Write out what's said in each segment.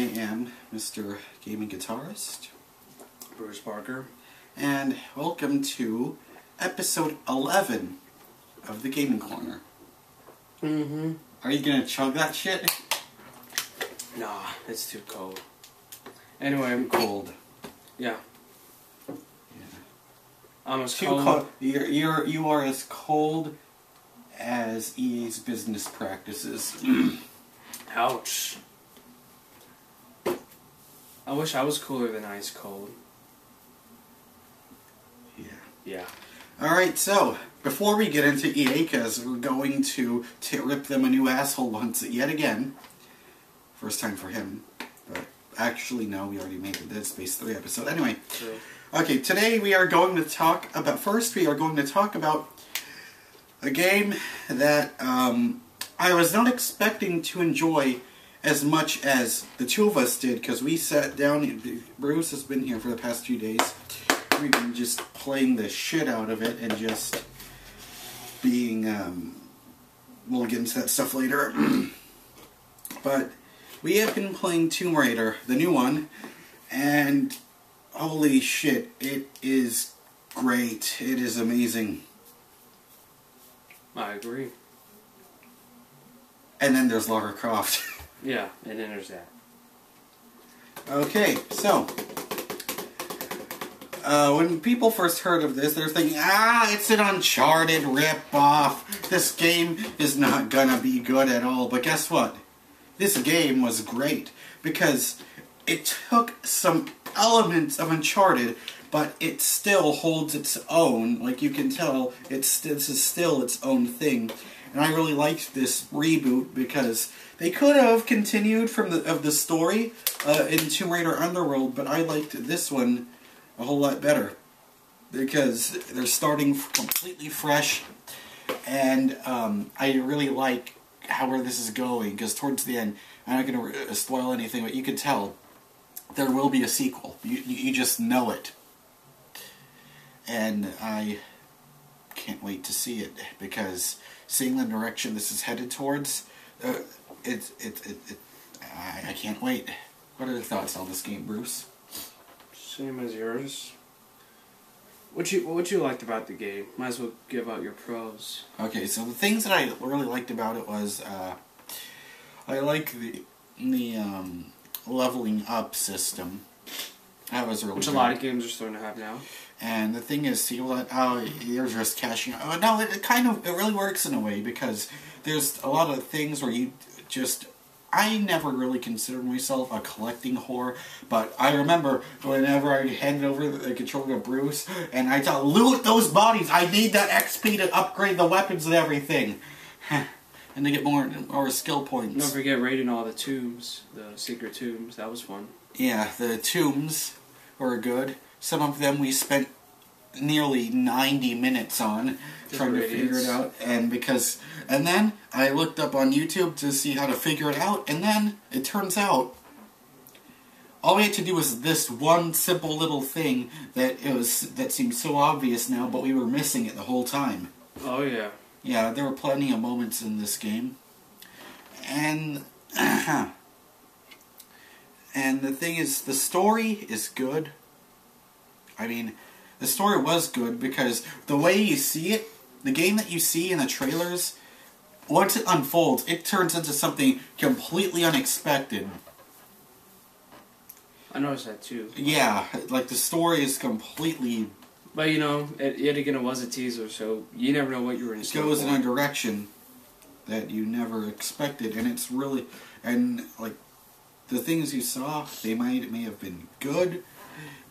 am Mr. Gaming Guitarist, Bruce Parker, and welcome to episode 11 of the Gaming Corner. Are you gonna chug that shit? Nah, it's too cold. Anyway, Too cold. Yeah. Yeah. I'm as Too cold. cold. You are as cold as EA's business practices. Ouch. I wish I was cooler than ice cold. Yeah. Yeah. Alright, so, before we get into EA, because we're going to rip them a new asshole once yet again. First time for him. But actually, no, we already made the Dead Space 3 episode. Anyway. True. Okay, today we are going to talk about... First, we are going to talk about a game that I was not expecting to enjoy as much as the two of us did, because we sat down, Bruce has been here for the past few days, we've been just playing the shit out of it and just being, we'll get into that stuff later, but we have been playing Tomb Raider, the new one, and holy shit, it is great, it is amazing. I agree. And then there's Lara Croft. Yeah, and then there's that. Okay, so when people first heard of this, they're thinking, it's an Uncharted rip-off. This game is not gonna be good at all. But guess what? This game was great because it took some elements of Uncharted, but it still holds its own. Like you can tell, this is still its own thing. And I really liked this reboot because they could have continued from the story in Tomb Raider Underworld, but I liked this one a whole lot better because they're starting completely fresh, and I really like how this is going because towards the end, I'm not going to spoil anything, but you can tell there will be a sequel. You just know it, and I can't wait to see it because seeing the direction this is headed towards, I can't wait. What are your thoughts on this game, Bruce? Same as yours. What you liked about the game? Might as well give out your pros. Okay, so the things that I really liked about it was I like the leveling up system. That was really Which good. a lot of games are starting to have now. And the thing is, see, you're just cashing out. No, it really works in a way, because there's a lot of things where you just... I never really considered myself a collecting whore, but I remember whenever I handed over the controller to Bruce, and I thought, loot those bodies! I need that XP to upgrade the weapons and everything! And to get more skill points. Don't forget raiding all the tombs, the secret tombs. That was fun. Yeah, the tombs were good. Some of them we spent nearly 90 minutes on trying to figure it out, and then I looked up on YouTube to see how to figure it out, and then it turns out all we had to do was this one simple little thing that seemed so obvious now, but we were missing it the whole time. Oh yeah. Yeah, there were plenty of moments in this game, and and the thing is, the story is good. I mean, the story was good because the way you see it, the game that you see in the trailers, once it unfolds, it turns into something completely unexpected. I noticed that too. Yeah, like the story is completely... But you know, yet again it was a teaser, so you never know what you were in store for. It goes in a direction that you never expected, and it's really... And, like, the things you saw, may have been good,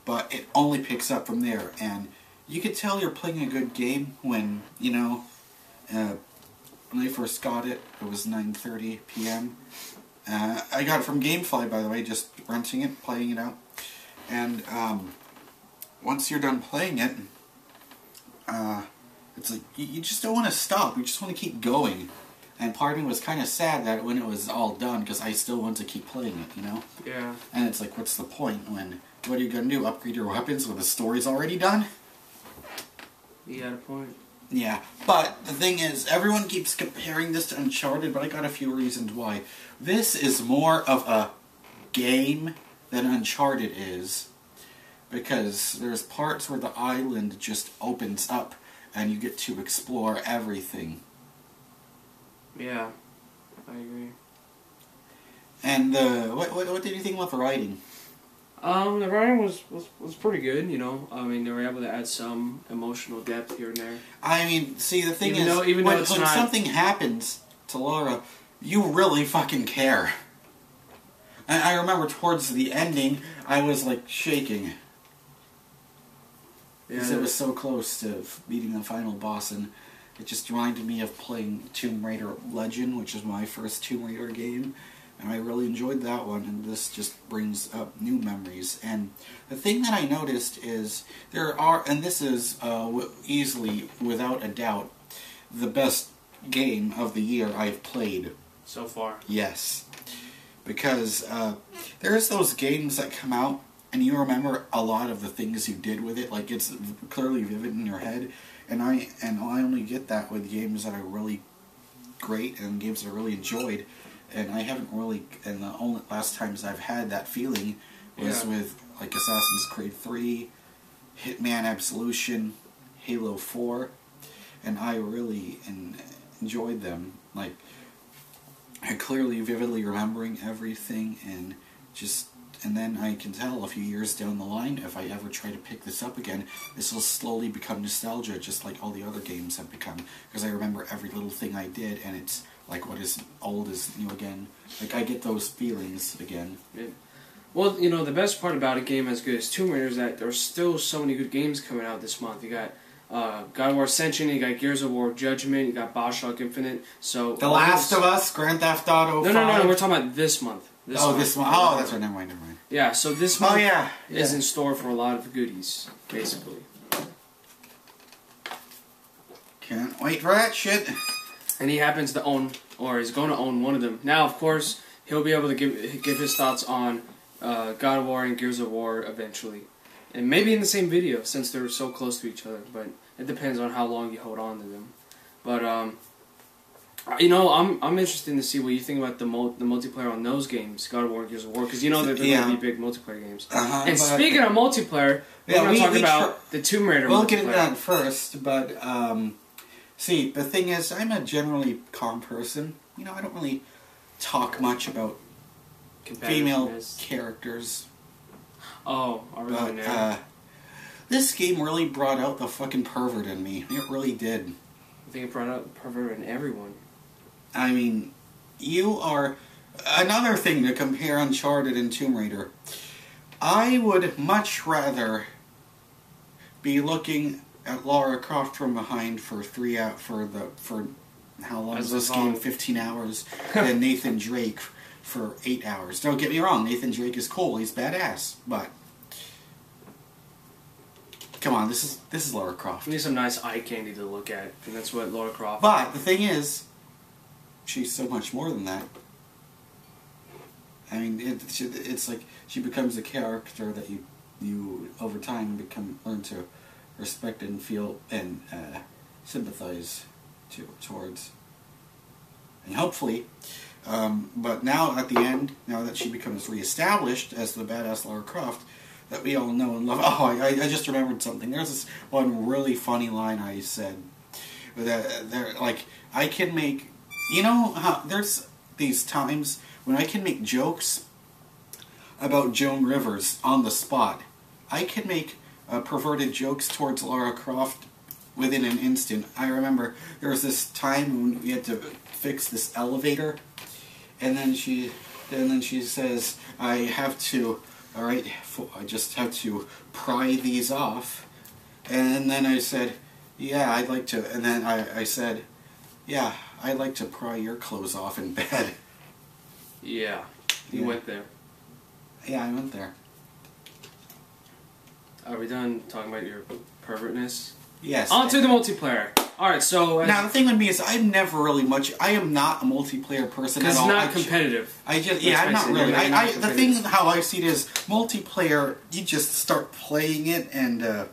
but it only picks up from there, and you could tell you're playing a good game when, you know, when I first got it, it was 9:30 p.m. I got it from Gamefly, by the way, just renting it, playing it out, and once you're done playing it, it's like, you just don't want to stop, you just want to keep going. And part of me was kind of sad that when it was all done, because I still want to keep playing it, you know? Yeah. And it's like, what's the point when... What are you going to do? Upgrade your weapons when the story's already done? You got a point. Yeah, but the thing is, everyone keeps comparing this to Uncharted, but I got a few reasons why. This is more of a game than Uncharted is, because there's parts where the island just opens up and you get to explore everything. Yeah, I agree. And what did you think about the writing? The writing was pretty good, you know. I mean, they were able to add some emotional depth here and there. I mean, see, the thing Even is, though when it's not... something happens to Laura, you really fucking care. And I remember towards the ending, I was like shaking. Because it was so close to beating the final boss, and it just reminded me of playing Tomb Raider Legend, which is my first Tomb Raider game. And I really enjoyed that one, and this just brings up new memories. And the thing that I noticed is there are, and this is easily, without a doubt, the best game of the year I've played. So far. Yes. Because there's those games that come out, and you remember a lot of the things you did with it, like it's clearly vivid in your head. And I only get that with games that are really great and games that I really enjoyed. And I haven't really, and the only last times I've had that feeling was with like Assassin's Creed 3, Hitman Absolution, Halo 4, and I really enjoyed them. Like, I clearly, vividly remembering everything, and then I can tell a few years down the line, if I ever try to pick this up again, this will slowly become nostalgia, just like all the other games have become, because I remember every little thing I did, and it's like what is old is new again. Like, I get those feelings again. Yeah. Well, you know, the best part about a game as good as Tomb Raider is that there's still so many good games coming out this month. You got God of War Ascension, you got Gears of War Judgment, you got BioShock Infinite. So The Last of Us, Grand Theft Auto 5. No, we're talking about this month. This month. Oh, that's right, never mind. Yeah, so this month is Yeah. in store for a lot of goodies, basically. Can't wait for that shit. And he happens to own, or is going to own one of them. Now, of course, he'll be able to give his thoughts on God of War and Gears of War eventually. And maybe in the same video, since they're so close to each other. But it depends on how long you hold on to them. But, you know, I'm interested to see what you think about the multiplayer on those games, God of War and Gears of War, because you know that they're going to be big multiplayer games. And speaking of multiplayer, we're going to talk about the Tomb Raider multiplayer. We'll get into that first, but... see, the thing is, I'm a generally calm person. You know, I don't really talk much about female characters. Oh, I really know. This game really brought out the fucking pervert in me. It really did. I think it brought out the pervert in everyone. I mean, you are... Another thing to compare Uncharted and Tomb Raider. I would much rather be looking at Lara Croft from behind for how long is this game? 15 hours. Than Nathan Drake for 8 hours. Don't get me wrong, Nathan Drake is cool. He's badass, but come on, this is Lara Croft. We need some nice eye candy to look at, and that's what Lara Croft. But the thing is, she's so much more than that. I mean, it's like she becomes a character that you over time learn to respect and feel and sympathize towards. And hopefully, but now at the end, now that she becomes reestablished as the badass Lara Croft that we all know and love. Oh, I just remembered something. There's this one really funny line I said. That like, I can make, you know how there's these times when I can make jokes about Joan Rivers on the spot. I can make perverted jokes towards Lara Croft within an instant. I remember there was this time when we had to fix this elevator, and then she says, "I have to, all right, I just have to pry these off," and then I said, "Yeah, I'd like to," and then I said, "Yeah, I'd like to pry your clothes off in bed." Yeah, you went there. Yeah, I went there. Are we done talking about your pervertness? Yes. On to the multiplayer. Alright, so... Now, the thing with me is I'm never really much... I am not a multiplayer person at all. It's not competitive. I'm not really. The thing, how I see it is, multiplayer, you just start playing it, and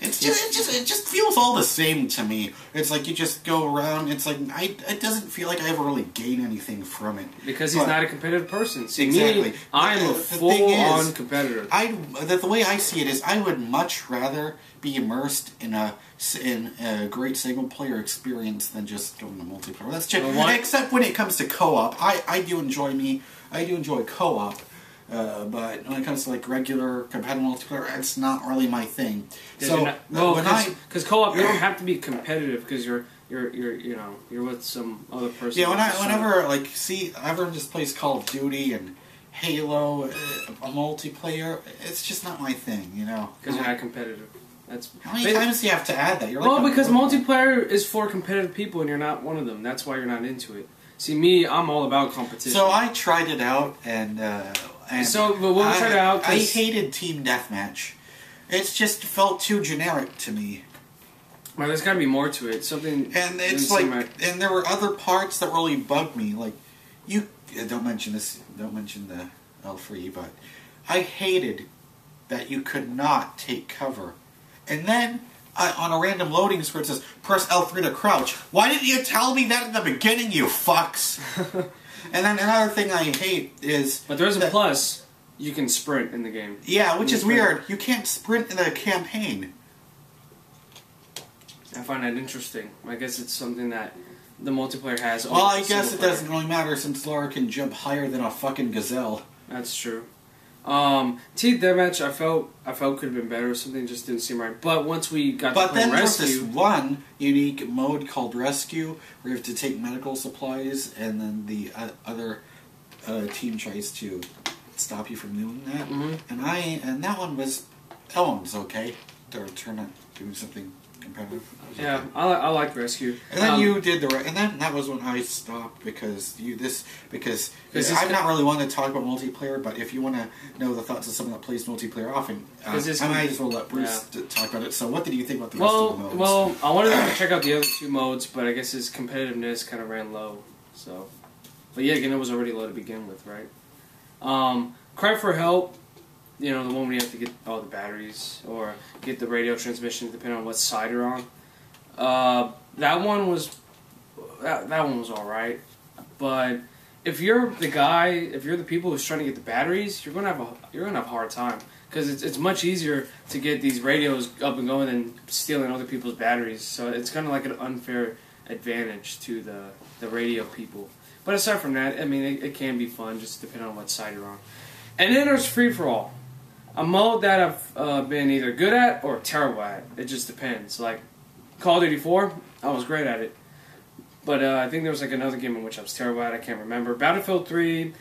it just feels all the same to me. It's like you just go around. It's like it doesn't feel like I ever really gain anything from it. Because he's not a competitive person. See, exactly. Me, I'm a full-on competitor. The way I see it is, I would much rather be immersed in a great single-player experience than just going to multiplayer. That's just, except when it comes to co-op. I do enjoy co-op. But when it comes to like regular competitive multiplayer, it's not really my thing. So because co-op, you don't have to be competitive because you're with some other person. Yeah, everyone just plays Call of Duty and Halo, a multiplayer. It's just not my thing, Because you're not competitive. How many times do you have to add that? Because multiplayer is for competitive people, and you're not one of them. That's why you're not into it. See, me, I'm all about competition. So I tried it out, and I hated Team Deathmatch. It just felt too generic to me. Well, there's got to be more to it. And it's like, and there were other parts that really bugged me. Like, don't mention the L3, but I hated that you could not take cover. And then on a random loading screen it says, press L3 to crouch. Why didn't you tell me that in the beginning, you fucks? And then another thing I hate is... But there's a plus. You can sprint in the game. Yeah, which is weird. You can't sprint in the campaign. I find that interesting. I guess it's something that the multiplayer has. Well, I guess it doesn't really matter since Laura can jump higher than a fucking gazelle. That's true. Team Deathmatch, I felt could have been better. Something just didn't seem right. But once we got to play Rescue... But then there's this one unique mode called Rescue, where you have to take medical supplies, and then the other team tries to stop you from doing that. Mm-hmm. And that one was okay. To turn out doing something competitive. Yeah, okay. I like Rescue. And then you did and then that was when I stopped because I'm not really one to talk about multiplayer, but if you want to know the thoughts of someone that plays multiplayer often, I might as well let Bruce talk about it. So what did you think about the rest of the modes? Well, I wanted to check out the other two modes, but I guess his competitiveness kind of ran low. So, but yeah, again, it was already low to begin with, right? Cry for Help. The one where you have to get all the batteries or get the radio transmission, depending on what side you're on. That one was all right, but if you're the people who's trying to get the batteries, you're gonna have a hard time because it's much easier to get these radios up and going than stealing other people's batteries. So it's kind of like an unfair advantage to the radio people. But aside from that, I mean, it can be fun, just depending on what side you're on. And then there's Free for All. A mode that I've been either good at or terrible at. It just depends. Like Call of Duty 4, I was great at it. But I think there was like another game in which I was terrible at. I can't remember. Battlefield 3,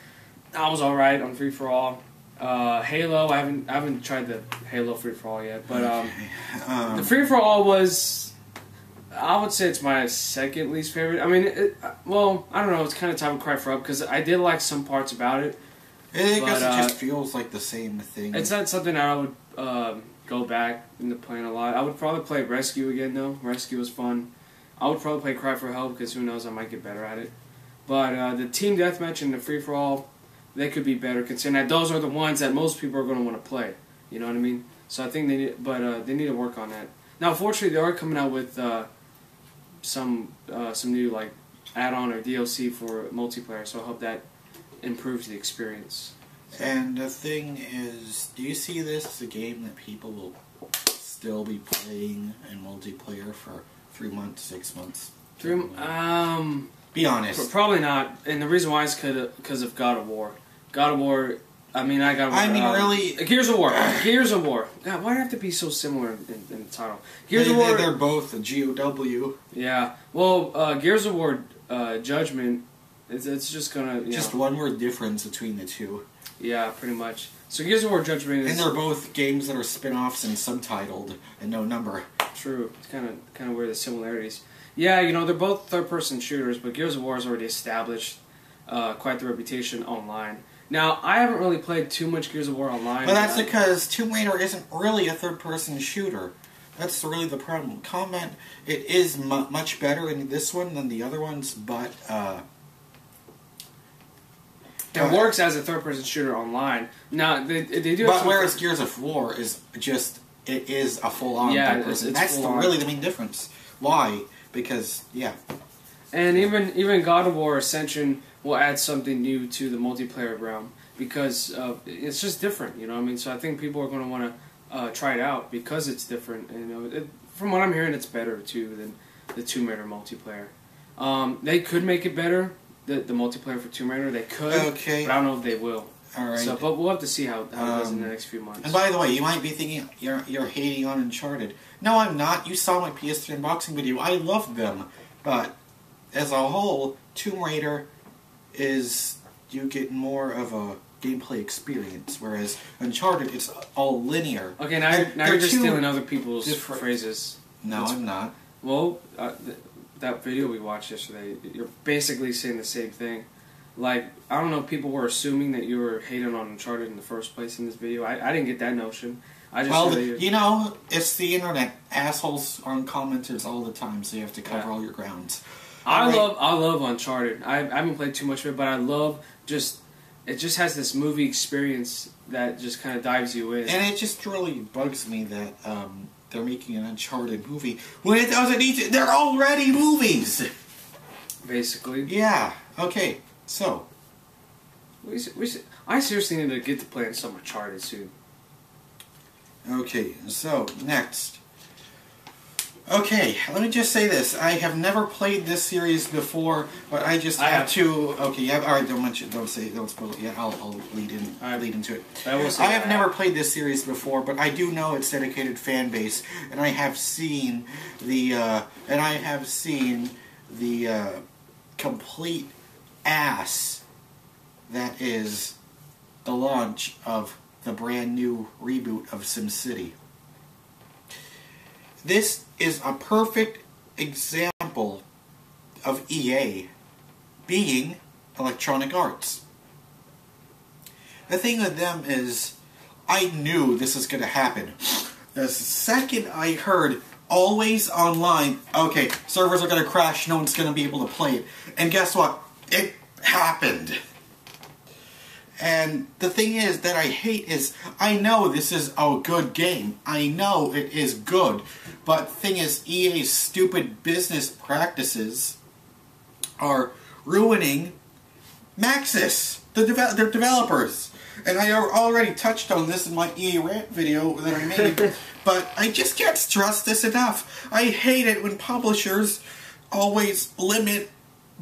I was alright on Free for All. Halo, I haven't tried the Halo Free for All yet. But the Free for All was, I would say it's my second least favorite. I mean, I don't know. It's kind of time to cry for up because I did like some parts about it. I guess it just feels like the same thing. It's not something I would go back into playing a lot. I would probably play Rescue again, though. Rescue was fun. I would probably play Cry for Help, because who knows, I might get better at it. But the Team Deathmatch and the Free-for-All, they could be better, considering that those are the ones that most people are going to want to play. You know what I mean? So I think they need to work on that. Now, fortunately, they are coming out with some new like add-on or DLC for multiplayer, so I hope that improves the experience. And the thing is, do you see this as a game that people will still be playing in multiplayer for 3 months, 6 months? Be honest. Probably not. And the reason why is because of God of War. God of War. Really. Gears of War. Gears of War. God, why do I have to be so similar in the title? Gears of War. They're both a GOW. Yeah. Well, Gears of War Judgment. It's just gonna just one word difference between the two. Yeah, pretty much. So Gears of War Judgment is... And they're both games that are spin-offs and subtitled and no number. True. It's kind of where the similarities. Yeah, they're both third-person shooters, but Gears of War has already established quite the reputation online. Now, I haven't really played too much Gears of War online. But that's because Tomb Raider isn't really a third-person shooter. That's really the problem. Combat, it is much better in this one than the other ones, but... It works as a third-person shooter online. Now, they do. But whereas Gears of War is just it is a full-on third person. That's really the main difference. Why? Because, yeah. And even God of War Ascension will add something new to the multiplayer realm because it's just different, you know what I mean? So I think people are going to want to try it out because it's different. And, you know, from what I'm hearing, it's better, too, than the Tomb Raider multiplayer. They could make it better, the multiplayer for Tomb Raider. They could, but I don't know if they will. All right. So, but we'll have to see how it goes in the next few months. And by the way, you might be thinking you're hating on Uncharted. No, I'm not. You saw my PS3 unboxing video. I loved them. But as a whole, Tomb Raider is you get more of a gameplay experience, whereas Uncharted, it's all linear. Okay, now you're just stealing other people's phrases. No, I'm not. Well, that video we watched yesterday, you're basically saying the same thing. Like, I don't know, people were assuming that you were hating on Uncharted in the first place in this video. I didn't get that notion. I just you know, it's the internet. Assholes are on commenters all the time, so you have to cover all your grounds. I love Uncharted. I haven't played too much of it, but I love it just has this movie experience that just kind of dives you in. And it just really bugs me that they're making an Uncharted movie when it doesn't need to. They're already movies! Basically. Yeah, okay. So, I seriously need to get to playing some Uncharted soon. Okay, so, next. Okay, let me just say this. I have never played this series before, but I have to... Okay, yeah, alright, don't spoil it yet. I'll lead into it. I have never played this series before, but I do know its dedicated fan base, and I have seen the, complete ass that is the launch of the brand new reboot of SimCity. This is a perfect example of EA being Electronic Arts. The thing with them is, I knew this was going to happen. The second I heard always online, okay, servers are going to crash, no one's going to be able to play it. And guess what? It happened. And the thing is that I hate is, I know this is a good game. I know it is good. But the thing is, EA's stupid business practices are ruining Maxis, their developers. And I already touched on this in my EA Rant video that I made. But I just can't stress this enough. I hate it when publishers always limit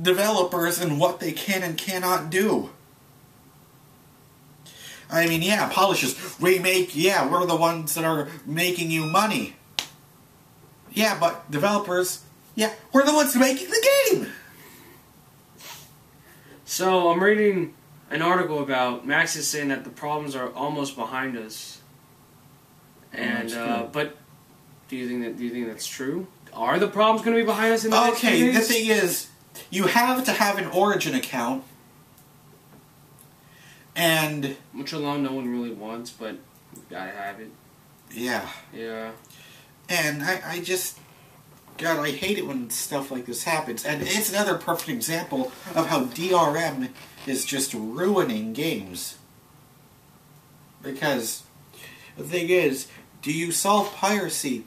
developers and what they can and cannot do. I mean, yeah, publishers, we're the ones that are making you money. Yeah, but developers, yeah, we're the ones making the game! So, I'm reading an article about Maxis saying that the problems are almost behind us. And, but, do you think that's true? Are the problems going to be behind us in the next few days? Okay, the thing is, you have to have an Origin account. And... which alone no one really wants, but you gotta have it. Yeah. Yeah. And I just... God, I hate it when stuff like this happens. And it's another perfect example of how DRM is just ruining games. Because the thing is, do you solve piracy?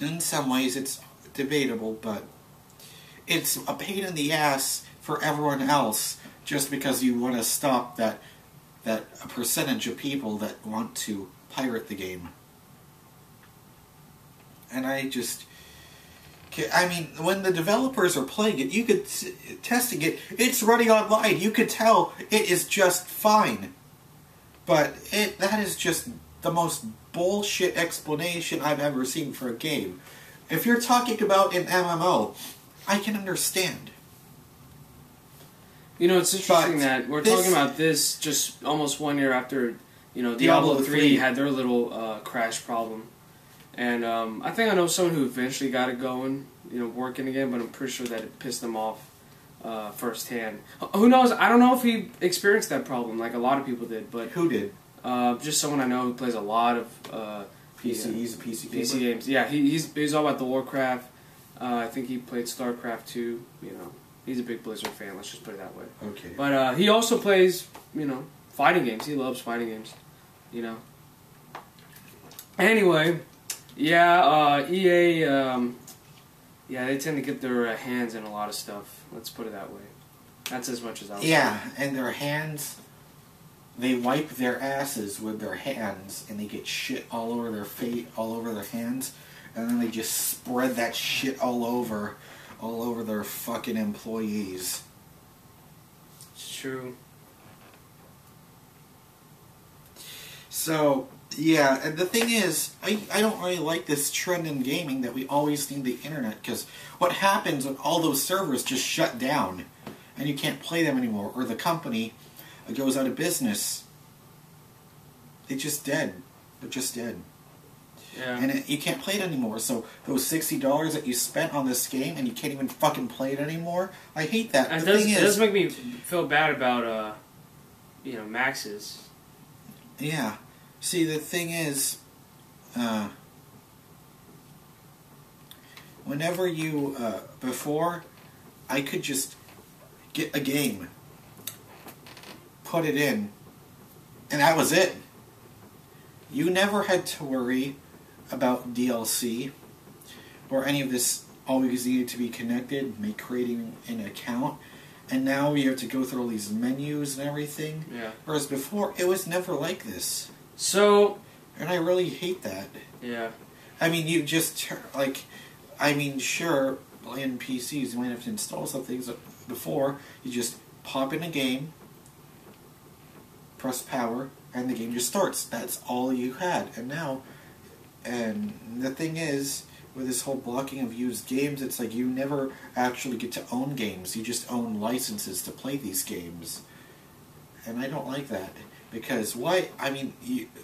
In some ways it's debatable, but it's a pain in the ass for everyone else just because you want to stop that percentage of people that want to pirate the game. And I mean, when the developers are playing it, you could testing it, it's running online, you could tell it is just fine. But that is just the most bullshit explanation I've ever seen for a game. If you're talking about an MMO, I can understand. You know, it's interesting that we're talking about this just almost 1 year after, you know, Diablo 3 had their little crash problem. And I think I know someone who eventually got it going, you know, working again, but I'm pretty sure that it pissed them off firsthand. Who knows? I don't know if he experienced that problem like a lot of people did, but... Who did? Just someone I know who plays a lot of PC. He's a PC games. Yeah, he's all about the Warcraft. I think he played StarCraft too. You know, he's a big Blizzard fan. Let's just put it that way. Okay. But he also plays, you know, fighting games. He loves fighting games. You know. Anyway, yeah, EA, yeah, they tend to get their hands in a lot of stuff. Let's put it that way. That's as much as I'll say. Yeah, and their hands, they wipe their asses with their hands, and they get shit all over their face, all over their hands, and then they just spread that shit all over their fucking employees. It's true. So, yeah, and the thing is, I don't really like this trend in gaming that we always need the internet, because what happens when all those servers just shut down, and you can't play them anymore, or the company goes out of business? They're just dead. They're just dead. Yeah. And you can't play it anymore, so those $60 that you spent on this game, and you can't even fucking play it anymore? I hate that. And Thing it does make me feel bad about, Max's. Yeah. See, the thing is, whenever you, before, I could just get a game, put it in, and that was it. You never had to worry about DLC, or any of this always needed to be connected, creating an account, and now you have to go through all these menus and everything. Yeah. Whereas before, it was never like this. So... And I really hate that. Yeah. I mean, you just, sure, playing PCs, you might have to install some things. Before, you just pop in a game, press power, and the game just starts. That's all you had. And now, and the thing is, with this whole blocking of used games, it's like you never actually get to own games. You just own licenses to play these games. And I don't like that. Because why? I mean,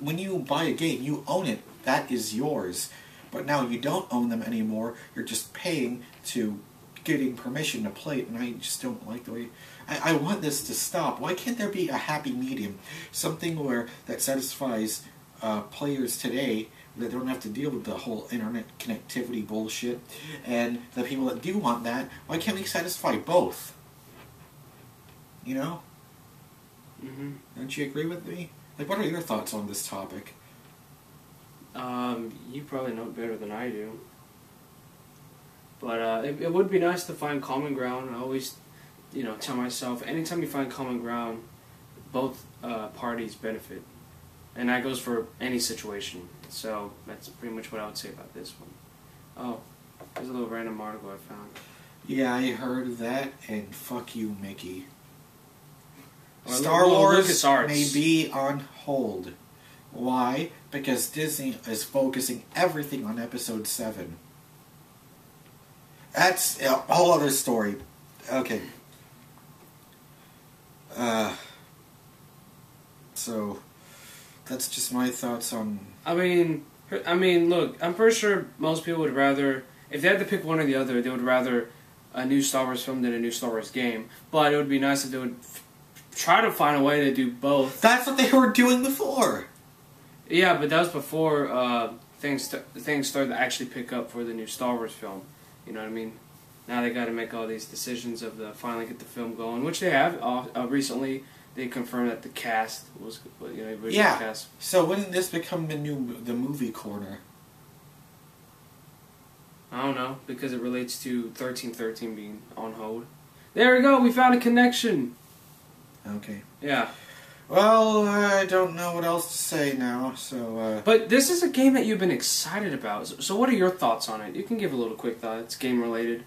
when you buy a game, you own it. That is yours. But now you don't own them anymore. You're just paying to getting permission to play it, and I just don't like the way. I want this to stop. Why can't there be a happy medium? Something that satisfies players today that don't have to deal with the whole internet connectivity bullshit, and the people that do want that. Why can't we satisfy both? You know? Mm-hmm. Don't you agree with me? Like, what are your thoughts on this topic? You probably know it better than I do. But it would be nice to find common ground. I always, tell myself, anytime you find common ground, both parties benefit. And that goes for any situation. So that's pretty much what I would say about this one. Oh, there's a little random article I found. Yeah, I heard that, and fuck you, Mickey. Well, Star Wars LucasArts may be on hold. Why? Because Disney is focusing everything on Episode 7. That's a whole other story. Okay. So, that's just my thoughts on... I mean, look, I'm pretty sure most people would rather... If they had to pick one or the other, they would rather a new Star Wars film than a new Star Wars game. But it would be nice if they would try to find a way to do both. That's what they were doing before! Yeah, but that was before things started to actually pick up for the new Star Wars film. You know what I mean? Now they got to make all these decisions of finally get the film going, which they have. Recently, they confirmed that the cast was, original cast. So when did this become the movie corner? I don't know, because it relates to 1313 being on hold. There we go. We found a connection. Okay. Yeah. Well, I don't know what else to say now, so... But this is a game that you've been excited about. So what are your thoughts on it? You can give a little quick thought. It's game-related,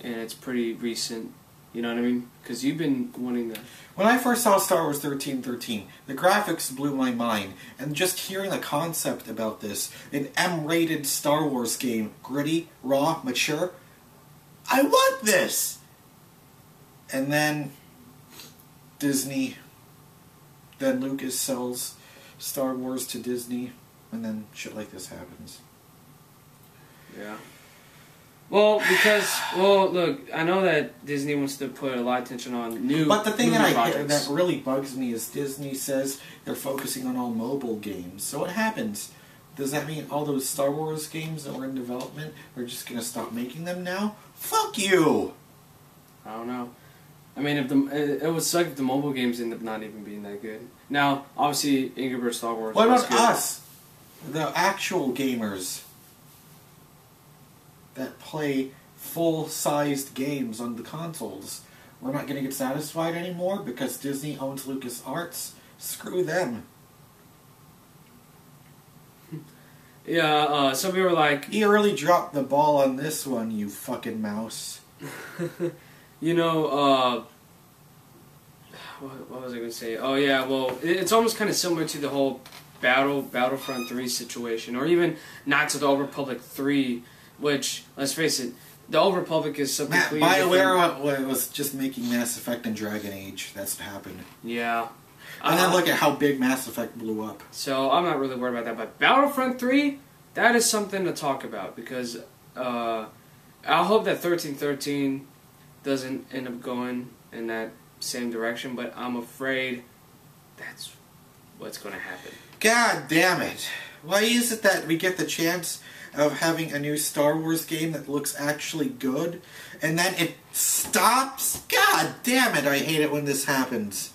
and it's pretty recent. You know what I mean? Because you've been wanting to... When I first saw Star Wars 1313, the graphics blew my mind, and just hearing the concept about this, an M-rated Star Wars game, gritty, raw, mature, I want this! And then Disney... Then Lucas sells Star Wars to Disney, and then shit like this happens. Yeah. Well, look, I know that Disney wants to put a lot of attention on new But the thing projects. that really bugs me is Disney says they're focusing on all mobile games. So what happens? Does that mean all those Star Wars games that were in development are just going to stop making them now? Fuck you! I don't know. I mean, it would suck if the mobile games end up not even being that good. Now, obviously, Angry Birds Star Wars. What was about good. us? the actual gamers that play full-sized games on the consoles, we're not going to get satisfied anymore because Disney owns LucasArts. Screw them. Yeah, some people were like... You really dropped the ball on this one, you fucking mouse. You know, what was I going to say? Oh, yeah, well, it's almost kind of similar to the whole Battlefront 3 situation, or even Knights of the Old Republic 3, which, let's face it, the Old Republic is something completely BioWare was just making Mass Effect and Dragon Age. That's what happened. Yeah. And then look at how big Mass Effect blew up. So I'm not really worried about that. But Battlefront 3, that is something to talk about. Because I hope that 1313 doesn't end up going in that same direction. But I'm afraid that's what's going to happen. God damn it. Why is it that we get the chance of having a new Star Wars game that looks actually good, and then it stops? God damn it, I hate it when this happens.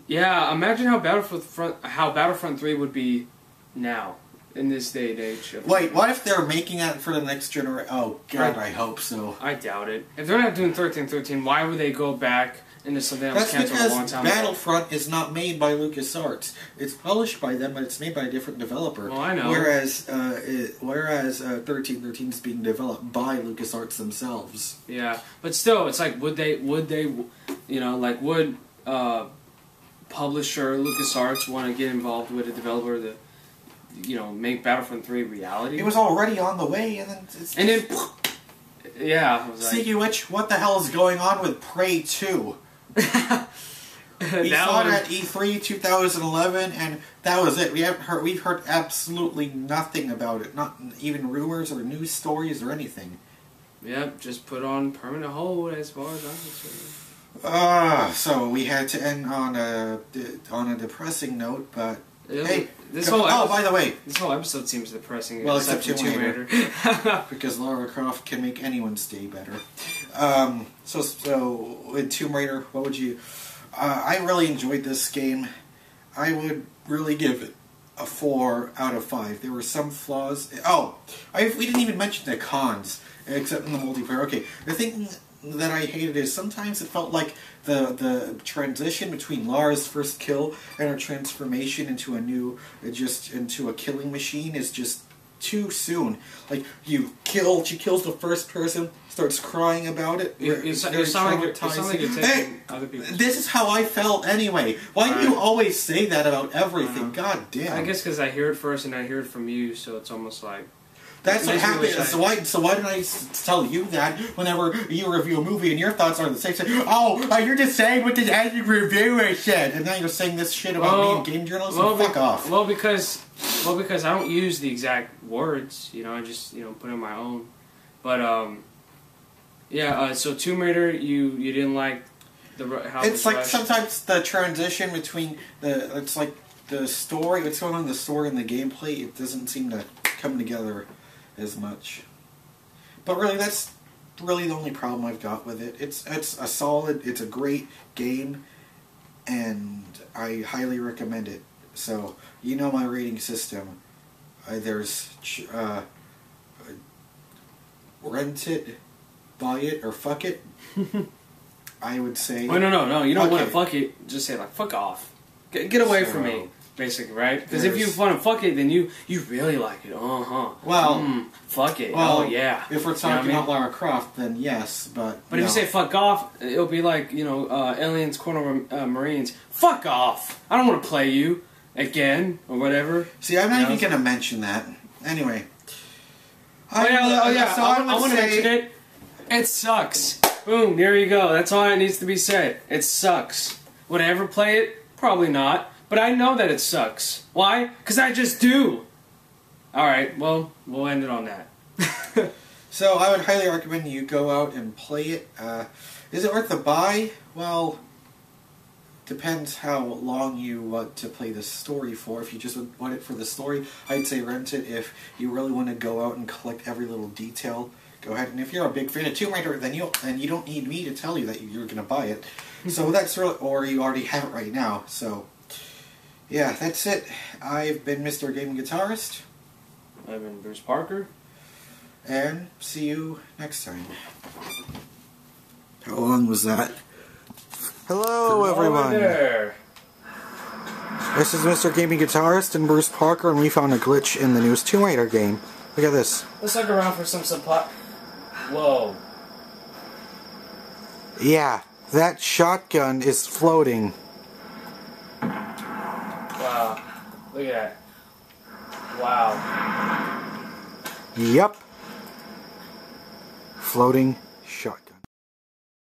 Yeah, imagine how Battlefront 3 would be now, in this day and age. Wait, what if they're making that for the next generation? Oh, God, I hope so. I doubt it. If they're not doing 1313, why would they go back into something that was canceled a long time ago? Battlefront is not made by LucasArts. It's published by them, but it's made by a different developer. Well, I know. Whereas 1313 is being developed by LucasArts themselves. Yeah, but still, it's like, would they, you know, like, would publisher LucasArts want to get involved with a developer to, you know, make Battlefront 3 reality? It was already on the way, and then yeah. I was Speaking of which, what the hell is going on with Prey 2? We saw it at E3 2011, and that was it. We've heard absolutely nothing about it. Not even rumors or news stories or anything. Yep, just put on permanent hold as far as I'm concerned. So we had to end on a depressing note, but hey, by the way, this whole episode seems depressing. Well, except Tomb Raider, because Lara Croft can make anyone's day better. So in Tomb Raider, what would you? I really enjoyed this game. I would really give it a 4 out of 5. There were some flaws. We didn't even mention the cons, except in the multiplayer. Okay, the thing that I hated is sometimes it felt like the transition between Lara's first kill and her transformation into a killing machine is just too soon. Like, she kills the first person, starts crying about it. You sound like you're taking other people's... This is how I felt anyway. Why do you always say that about everything? God damn. I guess because I hear it first and I hear it from you, so it's almost like... That's what happens. So why did I tell you that whenever you review a movie and your thoughts are the same? You're just saying what the ending reviewer said, and now you're saying this shit about me in game journalism? Fuck off. Well, because I don't use the exact words. You know, I just put in my own. But so Tomb Raider, you didn't like how it's like rushed. Sometimes the transition between the story, what's going on in the story and the gameplay, it doesn't seem to come together as much. But really, that's really the only problem I've got with it. It's a great game, and I highly recommend it. So, you know my rating system. There's rent it, buy it, or fuck it. I would say... Well, no, you don't want to fuck it. Just say, like, fuck off. Get away from me. Basically, right? Because if you want to fuck it, then you really like it. Well, fuck it. Well, yeah. If we're talking about Lara Croft, then yes, but if you say fuck off, it'll be like, Aliens Corner Marines. Fuck off! I don't want to play you again, or whatever. See, I'm not even going to mention that. Anyway. So I want to mention it. It sucks. Boom, there you go. That's all that needs to be said. It sucks. Would I ever play it? Probably not. But I know that it sucks. Why? Because I just do. Alright, well, we'll end it on that. So, I would highly recommend you go out and play it. Is it worth the buy? Well, depends how long you want to play the story for. If you just want it for the story, I'd say rent it. If you really want to go out and collect every little detail, go ahead. And if you're a big fan of Tomb Raider, then you don't need me to tell you that you're going to buy it. So that's really... Or you already have it right now, so... Yeah, that's it. I've been Mr. Gaming Guitarist. I've been Bruce Parker. And see you next time. How long was that? Hello, everyone. There. This is Mr. Gaming Guitarist and Bruce Parker, and we found a glitch in the newest Tomb Raider game. Look at this. Let's look around for some supply. Whoa. Yeah, that shotgun is floating. Wow. Look at that. Wow. Yup. Floating shotgun.